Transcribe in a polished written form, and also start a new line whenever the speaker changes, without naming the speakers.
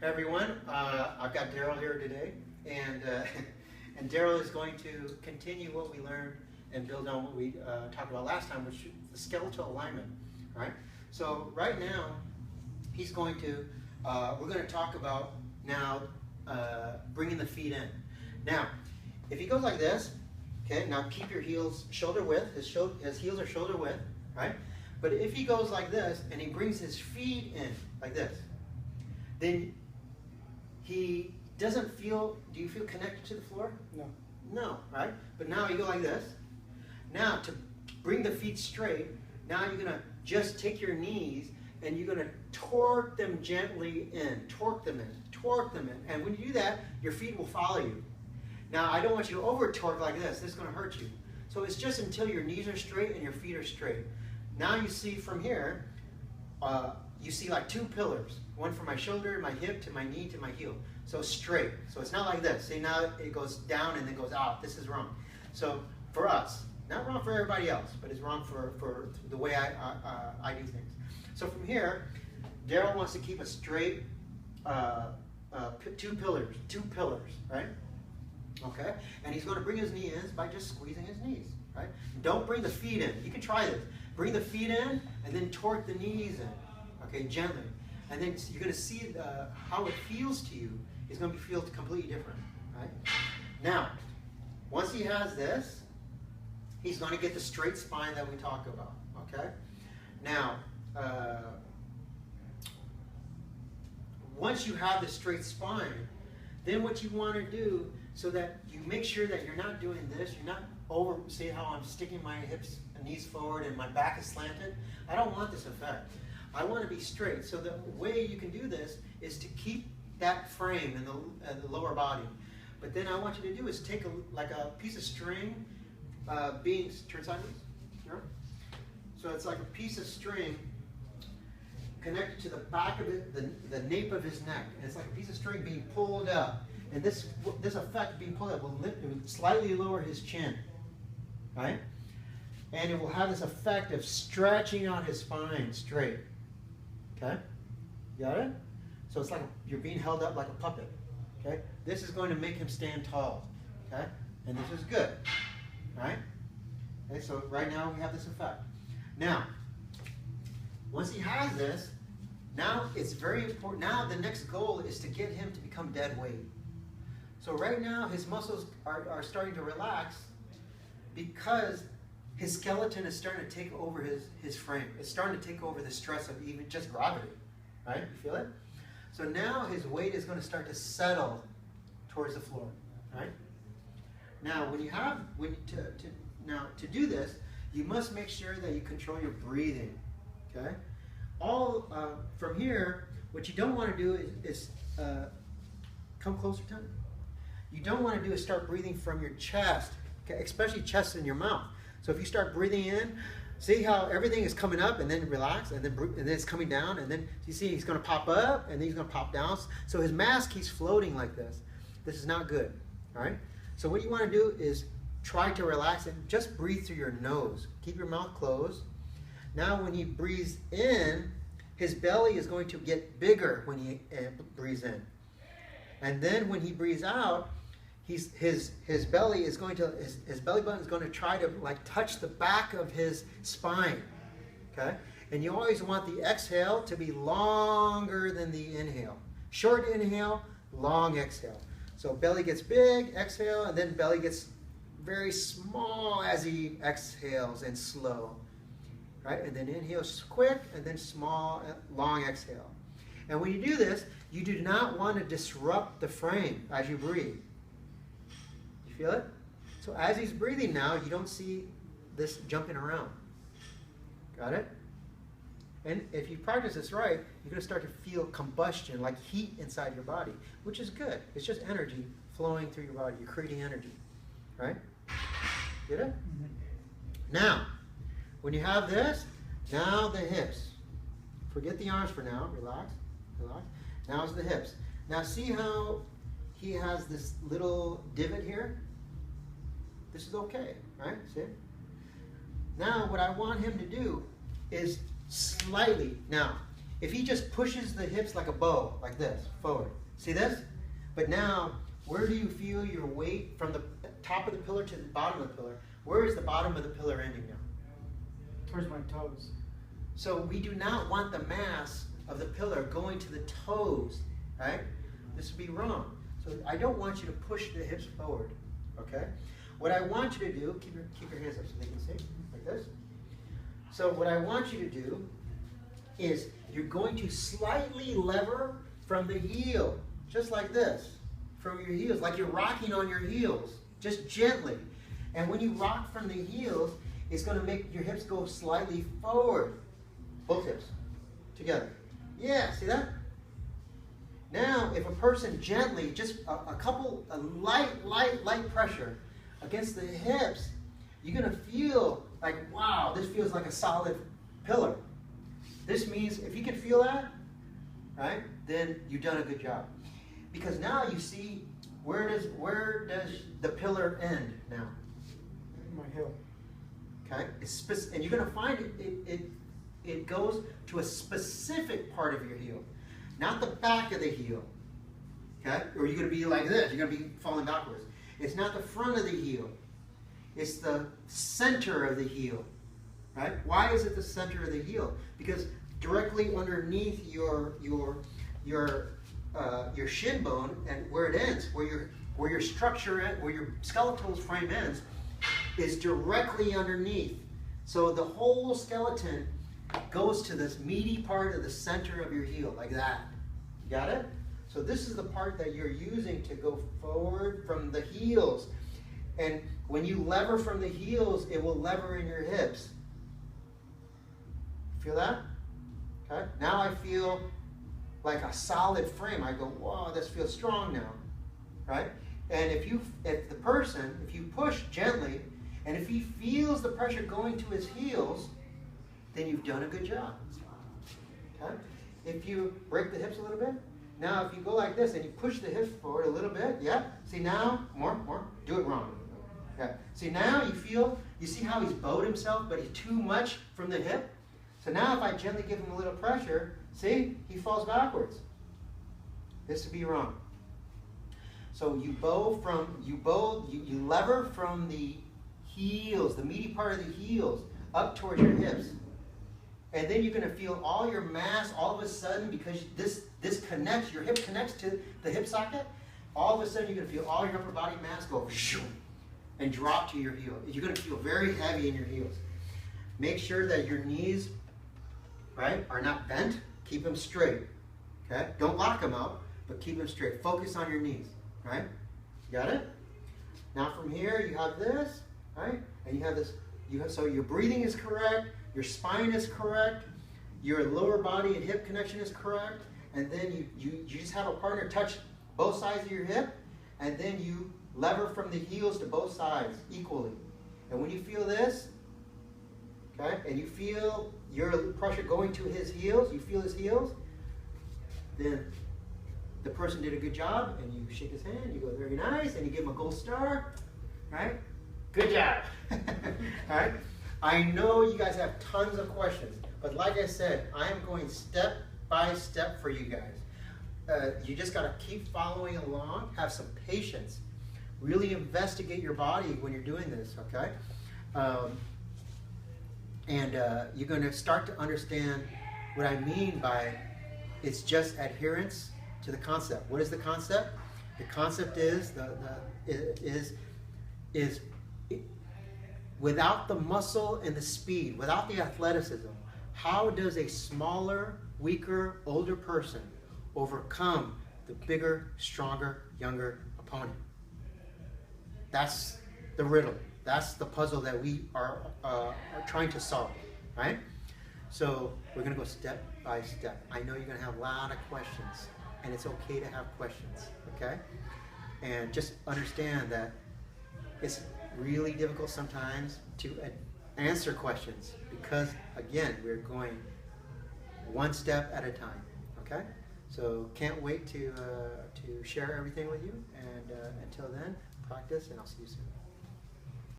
Hey everyone, I've got Daryl here today, and and Daryl is going to continue what we learned and build on what we talked about last time, which is the skeletal alignment. Right. So right now, he's going to. We're going to talk about now bringing the feet in. Now, if he goes like this, okay. Now keep your heels shoulder width. His heels are shoulder width, right? But if he goes like this and he brings his feet in like this, then he doesn't feel, do you feel connected to the floor?
No.
No, right? But now you go like this. Now to bring the feet straight, now you're going to just take your knees and you're going to torque them gently in. Torque them in. Torque them in. And when you do that, your feet will follow you. Now I don't want you to over torque like this. This is going to hurt you. So it's just until your knees are straight and your feet are straight. Now you see from here, you see like two pillars. One from my shoulder, my hip, to my knee, to my heel. So straight. So it's not like this. See, now it goes down and then goes out. This is wrong. So for us, not wrong for everybody else, but it's wrong for the way I do things. So from here, Daryl wants to keep a straight two pillars, right? Okay? And he's going to bring his knee in by just squeezing his knees, right? Don't bring the feet in. You can try this. Bring the feet in and then torque the knees in, okay, gently. And then you're going to see how it feels to you is going to feel completely different, right? Now, once he has this, he's going to get the straight spine that we talk about, okay? Now, once you have the straight spine, then what you want to do so that you make sure that you're not doing this, you're not over, see how I'm sticking my hips and knees forward and my back is slanted? I don't want this effect. I want to be straight. So the way you can do this is to keep that frame in the lower body. But then I want you to do is take like a piece of string, turn sideways. Sure. So it's like a piece of string connected to the back of it, the nape of his neck. And it's like a piece of string being pulled up. And this effect being pulled up will slightly lower his chin, right? And it will have this effect of stretching out his spine straight. Okay? Got it? So it's like you're being held up like a puppet. Okay? This is going to make him stand tall. Okay? And this is good. Right? Okay, so right now we have this effect. Now, once he has this, now it's very important. Now the next goal is to get him to become dead weight. So right now his muscles are starting to relax because his skeleton is starting to take over his frame. It's starting to take over the stress of even just gravity. Right? You feel it? So now his weight is going to start to settle towards the floor. Right? Now to do this, you must make sure that you control your breathing. Okay? From here, what you don't want to do is come closer to me. You don't want to do is start breathing from your chest, okay? Especially chest in your mouth. So if you start breathing in, see how everything is coming up and then relax, and then it's coming down, and then you see he's going to pop up and then he's going to pop down. So his mask, he's floating like this. This is not good. All right. So what you want to do is try to relax and just breathe through your nose. Keep your mouth closed. Now when he breathes in, his belly is going to get bigger when he breathes in. And then when he breathes out, his belly button is going to try to like touch the back of his spine. Okay? And you always want the exhale to be longer than the inhale. Short inhale, long exhale. So belly gets big, exhale, and then belly gets very small as he exhales and slow. Right? And then inhale quick, and then small, long exhale. And when you do this, you do not want to disrupt the frame as you breathe. You feel it? So as he's breathing now, you don't see this jumping around. Got it? And if you practice this right, you're going to start to feel combustion, like heat inside your body, which is good. It's just energy flowing through your body. You're creating energy. Right? Get it? Mm-hmm. Now, when you have this, now the hips. Forget the arms for now. Relax. Relax. Now it's the hips. Now see how he has this little divot here? This is okay, right? See? Now what I want him to do is slightly. Now, if he just pushes the hips like a bow, like this, forward. See this? But now, where do you feel your weight from the top of the pillar to the bottom of the pillar? Where is the bottom of the pillar ending now?
Towards my toes.
So we do not want the mass of the pillar going to the toes, right? This would be wrong. So I don't want you to push the hips forward, okay? What I want you to do, keep your hands up so they can see, like this. So what I want you to do is you're going to slightly lever from the heel, just like this, from your heels, like you're rocking on your heels, just gently. And when you rock from the heels, it's going to make your hips go slightly forward. Both hips together. Yeah, see that? Now, if a person gently, just a light pressure against the hips, you're going to feel like, wow, this feels like a solid pillar. This means if you can feel that, right, then you've done a good job. Because now you see, where does the pillar end now?
My heel.
Okay, and you're going to find it goes to a specific part of your heel, not the back of the heel. Okay, or you're going to be like this. You're going to be falling backwards. It's not the front of the heel. It's the center of the heel. Right? Why is it the center of the heel? Because directly underneath your shin bone and where it ends, where your structure, where your skeletal frame ends, is directly underneath. So the whole skeleton goes to this meaty part of the center of your heel, like that. You got it? So this is the part that you're using to go forward from the heels. And when you lever from the heels, it will lever in your hips. Feel that? Okay. Now I feel like a solid frame. I go, whoa, this feels strong now. Right? And if you push gently, and if he feels the pressure going to his heels, then you've done a good job. Okay? If you break the hips a little bit, now if you go like this and you push the hips forward a little bit, yeah? See now, more, do it wrong. Yeah. See now you see how he's bowed himself, but he's too much from the hip? So now if I gently give him a little pressure, see, he falls backwards. This would be wrong. So you lever from the heels, the meaty part of the heels, up towards your hips. And then you're going to feel all your mass all of a sudden, because this connects, your hip connects to the hip socket, all of a sudden you're going to feel all your upper body mass go and drop to your heel. You're going to feel very heavy in your heels. Make sure that your knees, right, are not bent. Keep them straight. Okay? Don't lock them out, but keep them straight. Focus on your knees. Right? You got it? Now from here you have this, right? And you have this. So your breathing is correct. Your spine is correct. Your lower body and hip connection is correct. And then you just have a partner touch both sides of your hip, and then you lever from the heels to both sides equally. And when you feel this, okay, and you feel your pressure going to his heels, you feel his heels, then the person did a good job, and you shake his hand, you go, very nice, and you give him a gold star, right? Good job. All right? I know you guys have tons of questions, but like I said, I'm going step by step for you guys. You just got to keep following along, have some patience, really investigate your body when you're doing this, okay? You're going to start to understand what I mean by it's just adherence to the concept. What is the concept? The concept is without the muscle and the speed, without the athleticism, how does a smaller, weaker, older person overcome the bigger, stronger, younger opponent? That's the riddle. That's the puzzle that we are trying to solve, right? So we're going to go step by step. I know you're going to have a lot of questions, and it's okay to have questions, okay? And just understand that it's really difficult sometimes to answer questions because, again, we're going one step at a time, okay? So can't wait to share everything with you, and until then, practice, and I'll see you soon.